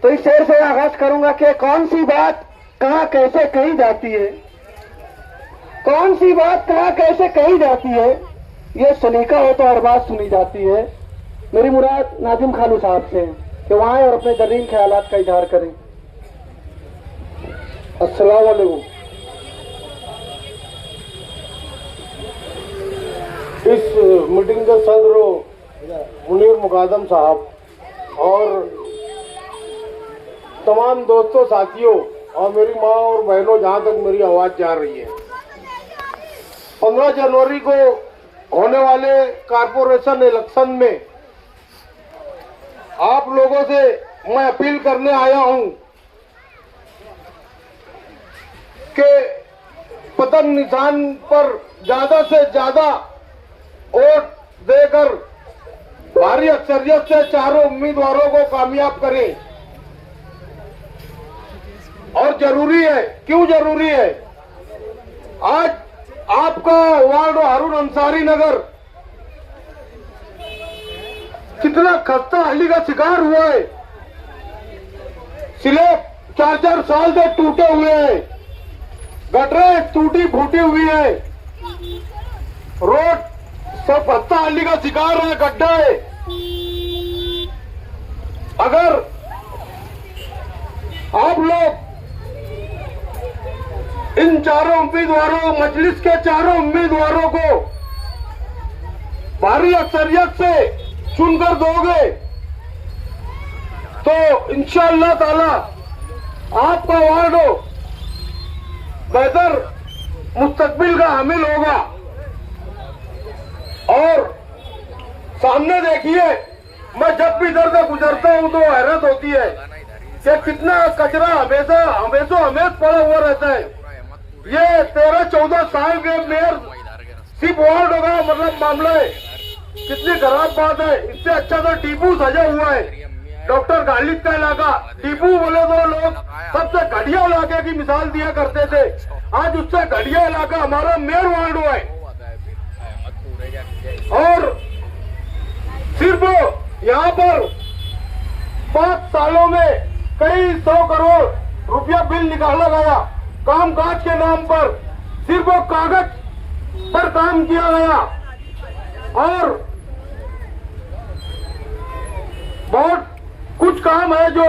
तो इस शेर से आगाज करूंगा कि कौन सी बात कहाँ कैसे कही जाती है, कौन सी बात कहाँ कैसे कही जाती है, ये सलीका हो तो हर बात सुनी जाती है। मेरी मुराद नाजिम खालू साहब से कि वहां और अपने दरीन ख्यालात का इजहार करें। अस्सलाम वालेकुम। इस मीटिंग के सदर मुनीर मुकादम साहब और तमाम दोस्तों साथियों और मेरी माँ और बहनों, जहाँ तक मेरी आवाज जा रही है, 15 जनवरी को होने वाले कारपोरेशन इलेक्शन में आप लोगों से मैं अपील करने आया हूं कि पतन निशान पर ज्यादा से ज्यादा वोट देकर भारी अक्सरियत से चारों उम्मीदवारों को कामयाब करें। और जरूरी है, क्यों जरूरी है? आज आपका वार्ड हारून अंसारी नगर कितना खस्ता हाली का शिकार हुआ है। स्लैब 4-4 साल से टूटे हुए हैं, गटरें टूटी फूटी हुई है, रोड सब खस्ता हाली का शिकार है, गड्ढा है। अगर आप लोग इन चारों उम्मीदवारों, मजलिस के चारों उम्मीदवारों को भारी अक्सरियत से चुनकर दोगे तो इंशाअल्लाह ताला आपका वार्ड बेहतर मुस्तकबिल का हामिल होगा। और सामने देखिए, मैं जब भी इधर से गुजरता हूं तो हैरत होती है कि कितना कचरा हमेशा पड़ा हुआ रहता है। ये 13-14 साल के मेयर सिर्फ वार्ड होगा, मतलब मामला है। कितनी खराब बात है। इससे अच्छा तो टीपू सजा हुआ है, डॉक्टर गालिब का इलाका। टीपू बोले तो लोग सबसे घटिया इलाके की मिसाल दिया करते थे, आज उससे घटिया इलाका हमारा मेयर वार्ड हुआ है। और सिर्फ यहाँ पर 5 सालों में कई 100 करोड़ रुपया बिल निकाला गया कामकाज के नाम पर। सिर्फ वो कागज पर काम किया गया और बहुत कुछ काम है जो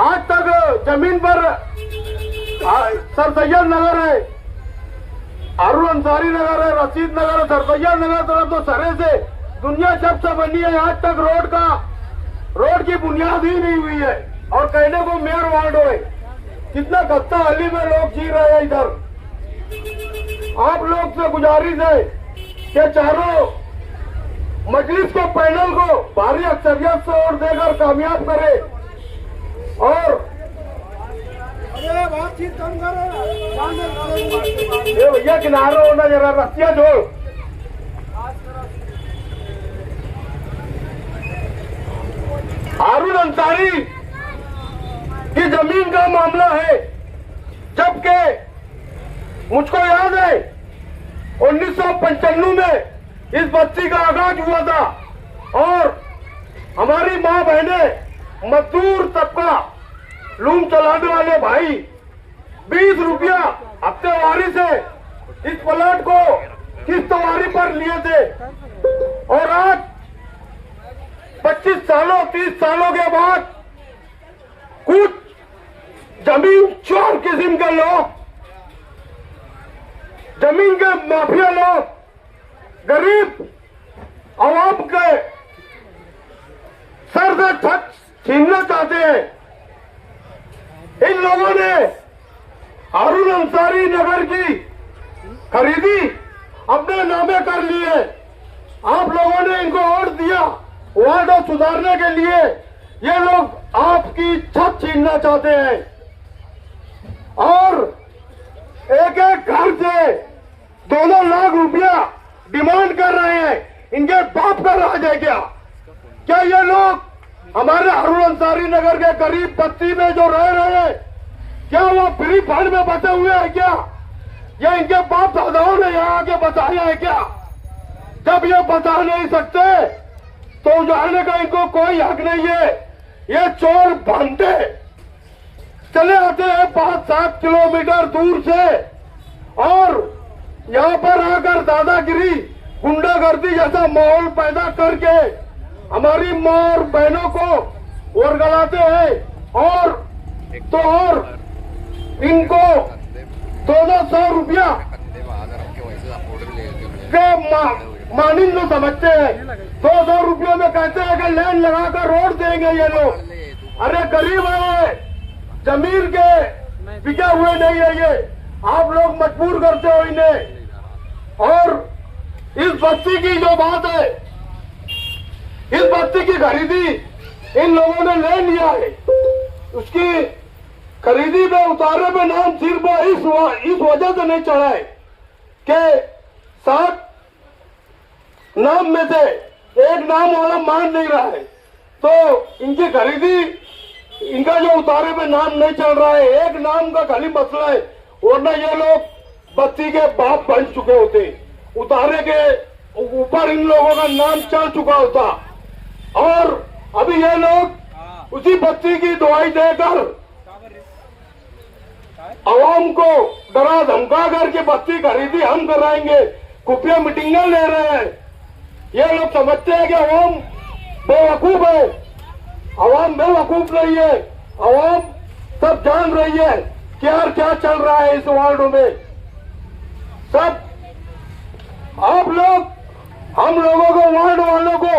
आज तक जमीन पर सर सैयद नगर है, हारून अंसारी नगर है, रशीद नगर है, सर सैयद नगर तरफ तो सरे से दुनिया जब से बनी है आज तक रोड की बुनियाद ही नहीं हुई है। और कहने को मेयर वार्ड है, कितना खस्ता हाली में लोग जी रहे हैं इधर। आप लोग से गुजारिश है कि चारों मजलिस के पैनल को भारी अक्सरियत से वोट देकर कामयाब करे। और बातचीत कम करो, ये भैया किनारे होना, जरा रस्सियां जोड़। हारून अंसारी की जमीन का मामला है, जबकि मुझको याद है 1995 में इस बस्ती का आगाज हुआ था और हमारी माँ बहनें, मजदूर तबका, लूम चलाने वाले भाई 20 रुपया हफ्तेवारी से इस प्लाट को किस्तवारी पर लिए थे। और आज 25 सालों 30 सालों के बाद कुछ जमीन चोर किस्म के लोग, जमीन के माफिया लोग गरीब आवाम के सर से छत छीनना चाहते हैं। इन लोगों ने हारून अंसारी नगर की खरीदी अपने नामे कर ली है। आप लोगों ने इनको वोट दिया वार्ड सुधारने के लिए, ये लोग आपकी छत छीनना चाहते हैं और एक एक घर से 2-2 लाख रुपया डिमांड कर रहे हैं। इनके बाप का राज है क्या? क्या ये लोग हमारे हारून अंसारी नगर के गरीब बस्ती में जो रह रहे हैं, क्या वो फ्री फंड में बसे हुए हैं क्या? या इनके बाप दादाओं ने यहाँ आके बचाया है क्या? जब ये बचा नहीं सकते तो उजाड़ने का इनको कोई हक नहीं है। ये चोर भानते चले आते हैं 5-7 किलोमीटर दूर से और यहाँ पर आकर दादागिरी गुंडागर्दी जैसा माहौल पैदा करके हमारी माँ और बहनों को वर्गलाते हैं और तो और इनको 200 रुपया के मानिंद समझते हैं। 200 रुपयों में कहते हैं कि लैंड लगाकर रोड देंगे ये लोग। अरे गरीब है, जमीन के बिके हुए नहीं है ये, आप लोग मजबूर करते हो इन्हें। और इस बस्ती की जो बात है, इस बस्ती की खरीदी इन लोगों ने ले लिया है। उसकी खरीदी में उतारे में नाम सिर्फ इस वजह से नहीं चढ़ा है कि 7 नाम में से एक नाम वाला मान नहीं रहा है, तो इनकी खरीदी, इनका जो उतारे में नाम नहीं चल रहा है, एक नाम का खाली मसला है, वरना ये लोग बस्ती के बाप बन चुके होते, उतारे के ऊपर इन लोगों का नाम चल चुका होता। और अभी ये लोग उसी बस्ती की दुआई देकर आवाम को डरा धमका करके बस्ती खरीदी हम कराएंगे, खुफिया मीटिंगें ले रहे हैं। ये लोग समझते हैं कि आवाम बेवकूफ है, आवाम बेवकूफ नहीं है, आवाम सब जान रही है क्या क्या चल रहा है इस वार्ड में। सब आप लोग, हम लोगों को, वार्ड वालों को,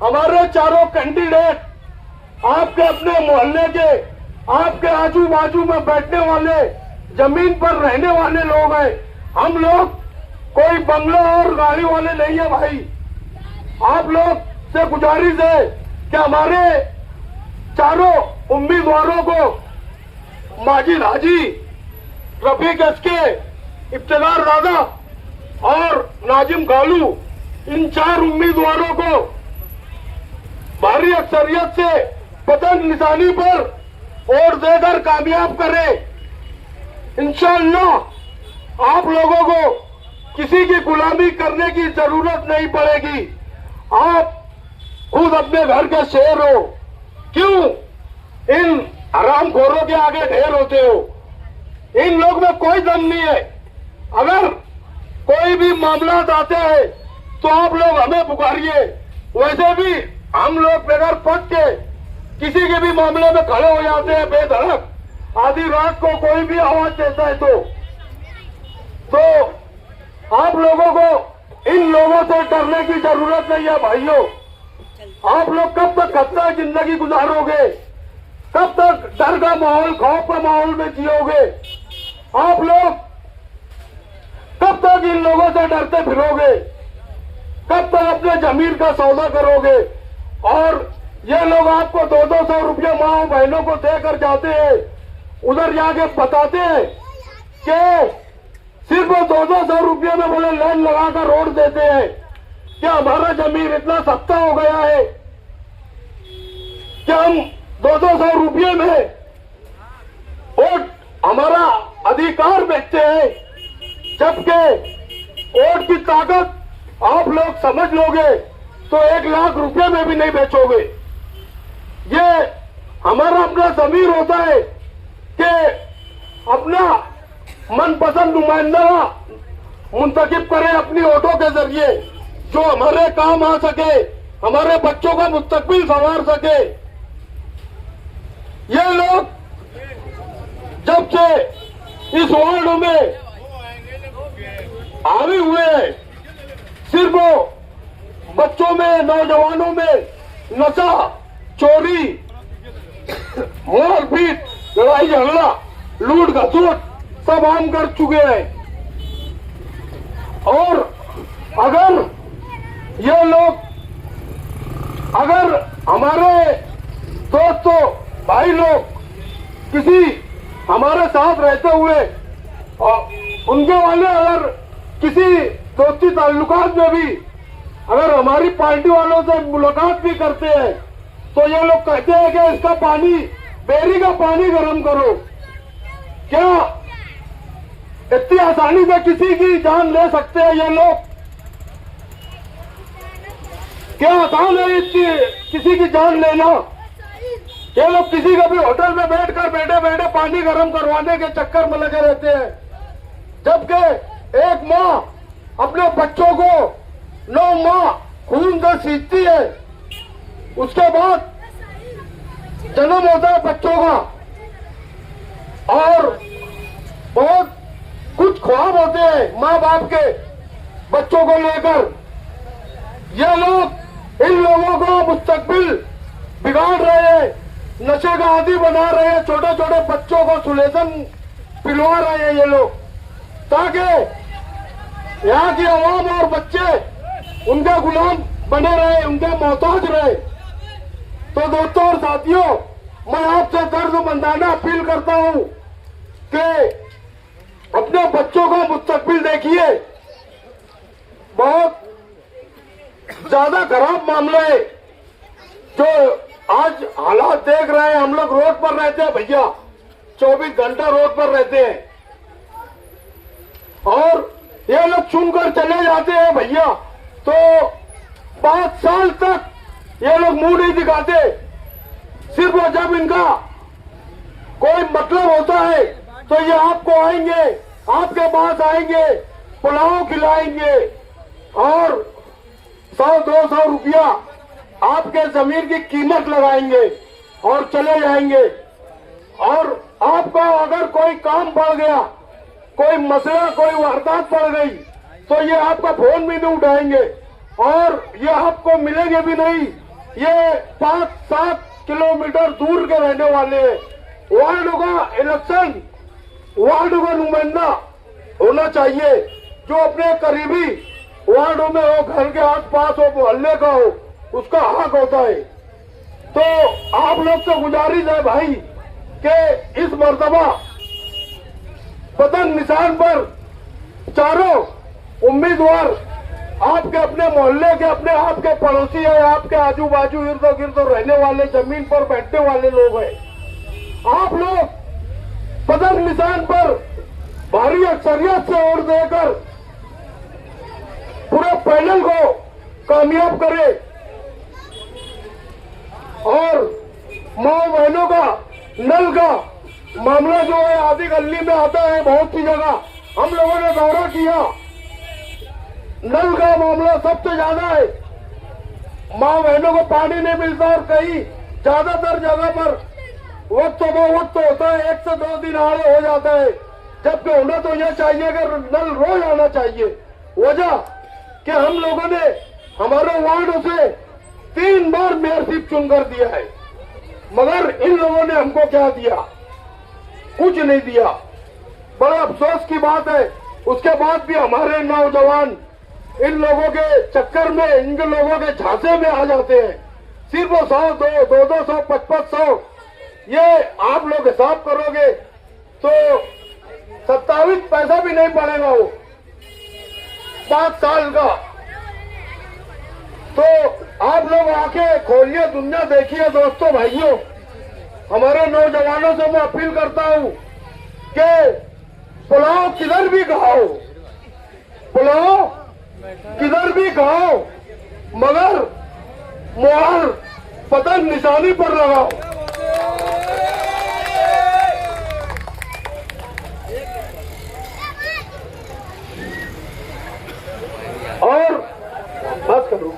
हमारे चारों कैंडिडेट आपके अपने मोहल्ले के, आपके आजू बाजू में बैठने वाले, जमीन पर रहने वाले लोग हैं। हम लोग कोई बंगला और गाड़ी वाले नहीं है भाई। आप लोग से गुजारिश है कि हमारे चारों उम्मीदवारों को माजिद हाजी, रफीक एसके, इफ्तिखार राजा और नाजिम गालू, इन 4 उम्मीदवारों को भारी अक्सरियत से पतंग निशानी पर वोट देकर कामयाब करें। इंशाअल्लाह आप लोगों को किसी की गुलामी करने की जरूरत नहीं पड़ेगी। आप खुद अपने घर के शेर हो, क्यों इन हरामखोरों के आगे ढेर होते हो? इन लोग में कोई दम नहीं है। अगर कोई भी मामला आते हैं तो आप लोग हमें पुकारिए, वैसे भी हम लोग बगैर पद के किसी के भी मामले में खड़े हो जाते हैं बेधड़क। आधी रात को कोई भी आवाज देता है तो आप लोगों को इन लोगों से डरने की जरूरत नहीं है भाइयों। आप लोग कब तक खतरा जिंदगी गुजारोगे? कब तक डर का माहौल, खौफ का माहौल में जियोगे? आप लोग कब तक इन लोगों से डरते फिरोगे? कब तक अपने जमीन का सौदा करोगे? और ये लोग आपको 200 रुपये माँ बहनों को देकर जाते हैं, उधर जाके बताते हैं कि सिर्फ 200 रुपये में बोले लाइन लगाकर रोड देते हैं। क्या हमारा जमीन इतना सस्ता हो गया है कि हम 200 रुपये में वोट, हमारा अधिकार बेचते हैं? जबकि वोट की ताकत आप लोग समझ लोगे तो 1 लाख रुपए में भी नहीं बेचोगे। ये हमारा अपना जमीर होता है कि अपना मनपसंद नुमाइंदा मुंतखब करें अपनी वोटों के जरिए, जो हमारे काम आ सके, हमारे बच्चों का मुस्तकबिल संवार सके। ये लोग जब से इस वार्ड में हावी हुए हैं, सिर्फ बच्चों में, नौजवानों में नशा, चोरी, मारपीट, लड़ाई झगड़ा, लूट घसूट सब आम कर चुके हैं। और अगर ये लोग, अगर हमारे दोस्तों, भाई लोग किसी हमारे साथ रहते हुए और उनके वाले अगर किसी दोस्ती ताल्लुकात में भी अगर हमारी पार्टी वालों से मुलाकात भी करते हैं तो ये लोग कहते हैं कि इसका पानी, बेरी का पानी गर्म करो। क्या इतनी आसानी से किसी की जान ले सकते हैं ये लोग? क्या आसान है इतनी किसी की जान लेना? ये लोग किसी का भी होटल में बैठकर बैठे बैठे पानी गर्म करवाने के चक्कर में लगे रहते हैं, जबकि एक माँ अपने बच्चों को 9 माह खून से सींचती है, उसके बाद जन्म होता है बच्चों का और बहुत कुछ ख्वाब होते हैं माँ बाप के बच्चों को लेकर। ये लोग इन लोगों को मुस्तकबिल बिगाड़ रहे हैं, नशे का आदी बना रहे हैं, छोटे छोटे बच्चों को सुलेसन पिलवा रहे हैं ये लोग, ताकि यहाँ की आवाम और बच्चे उनके गुलाम बने रहे, उनके मोहताज रहे। तो दोस्तों और साथियों, मैं आपसे दर्द-मंदाना अपील करता हूँ कि अपने बच्चों को मुस्तकबिल देखिए। बहुत ज्यादा खराब मामला है जो आज हालात देख रहे हैं। हम लोग रोड पर रहते हैं भैया, 24 घंटा रोड पर रहते हैं और ये लोग चुनकर चले जाते हैं भैया, तो 5 साल तक ये लोग मुंह नहीं दिखाते। सिर्फ जब इनका कोई मतलब होता है तो ये आपको आएंगे, आपके पास आएंगे, पुलाव खिलाएंगे और 100-200 रुपया आपके जमीन की कीमत लगाएंगे और चले जाएंगे। और आपका अगर कोई काम पड़ गया, कोई मसला, कोई वारदात पड़ गई, तो ये आपका फोन भी नहीं उठाएंगे और ये आपको मिलेंगे भी नहीं। ये 5-7 किलोमीटर दूर के रहने वाले हैं। वार्ड का इलेक्शन, वार्ड का नुमाइंदा होना चाहिए जो अपने करीबी वार्डों में हो, घर के आसपास हो, मोहल्ले का हो, उसका हक होता है। तो आप लोग से गुजारिश है भाई कि इस मर्तबा पतंग निशान पर चारों उम्मीदवार आपके अपने मोहल्ले के, अपने आपके पड़ोसी है, आपके आजू बाजू इर्द गिर्द रहने वाले, जमीन पर बैठने वाले लोग हैं। आप लोग पतंग निशान पर भारी अक्सरियत से वोट देकर पूरे पैनल को कामयाब करें और माँ बहनों का नल का मामला जो है आधी गली में आता है, बहुत सी जगह हम लोगों ने दौरा किया, नल का मामला सबसे ज्यादा है। माँ बहनों को पानी नहीं मिलता और कहीं ज्यादातर जगह पर वक्त होता है, 1 से 2 दिन आड़े हो जाता है, जबकि होना तो यह चाहिए कि नल रोज आना चाहिए। वजह कि हम लोगों ने हमारे वार्डों से 3 बार मेयरशिप चुनकर दिया है, मगर इन लोगों ने हमको क्या दिया? कुछ नहीं दिया। बड़ा अफसोस की बात है। उसके बाद भी हमारे नौजवान इन लोगों के चक्कर में, इन लोगों के झांसे में आ जाते हैं। सिर्फ 100, 200, 500, ये आप लोग हिसाब करोगे तो 27 पैसा भी नहीं पड़ेगा वो 5 साल का। तो आप लोग आके खोलिए, दुनिया देखिए दोस्तों भाइयों। हमारे नौजवानों से मैं अपील करता हूं कि पुलाव किधर भी खाओ, पुलाव किधर भी खाओ, मगर मोहर पतंग निशानी पर लगाओ। और बात करो,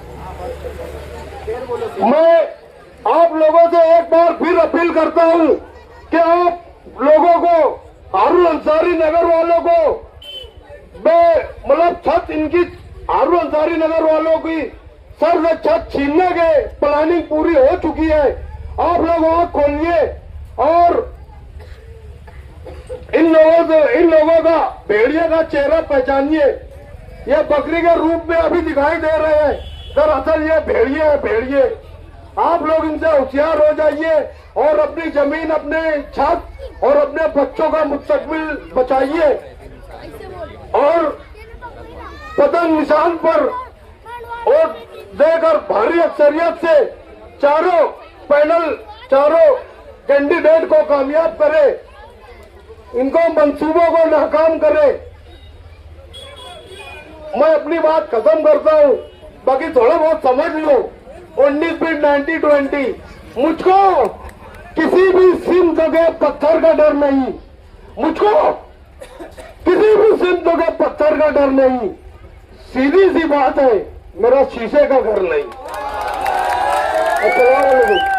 मैं आप लोगों से एक बार फिर अपील करता हूं कि आप लोगों को, हारून अंसारी नगर वालों को, मैं मतलब छत इनकी, हारून अंसारी नगर वालों की सर से छत छीनने के प्लानिंग पूरी हो चुकी है। आप लोग आंख खोलिए और इन लोगों का भेड़िए का चेहरा पहचानिए। ये बकरी के रूप में अभी दिखाई दे रहे हैं, दरअसल ये भेड़िए है, भेड़िए। आप लोग इनसे होशियार हो जाइए और अपनी जमीन, अपने छत और अपने बच्चों का मुस्तकबिल बचाइए और पतंग निशान पर वोट देकर भारी अक्सरियत से चारों पैनल, चारों कैंडिडेट को कामयाब करे, इनको मंसूबों को नाकाम करे। मैं अपनी बात खत्म करता हूं, बाकी थोड़ा बहुत समझ लो। 19 फीट 90-20 मुझको किसी भी सिम जगह पत्थर का डर नहीं, मुझको किसी भी सिम जगह पत्थर का डर नहीं। सीधी सी बात है, मेरा शीशे का घर नहीं। अस्सलाम वालेकुम।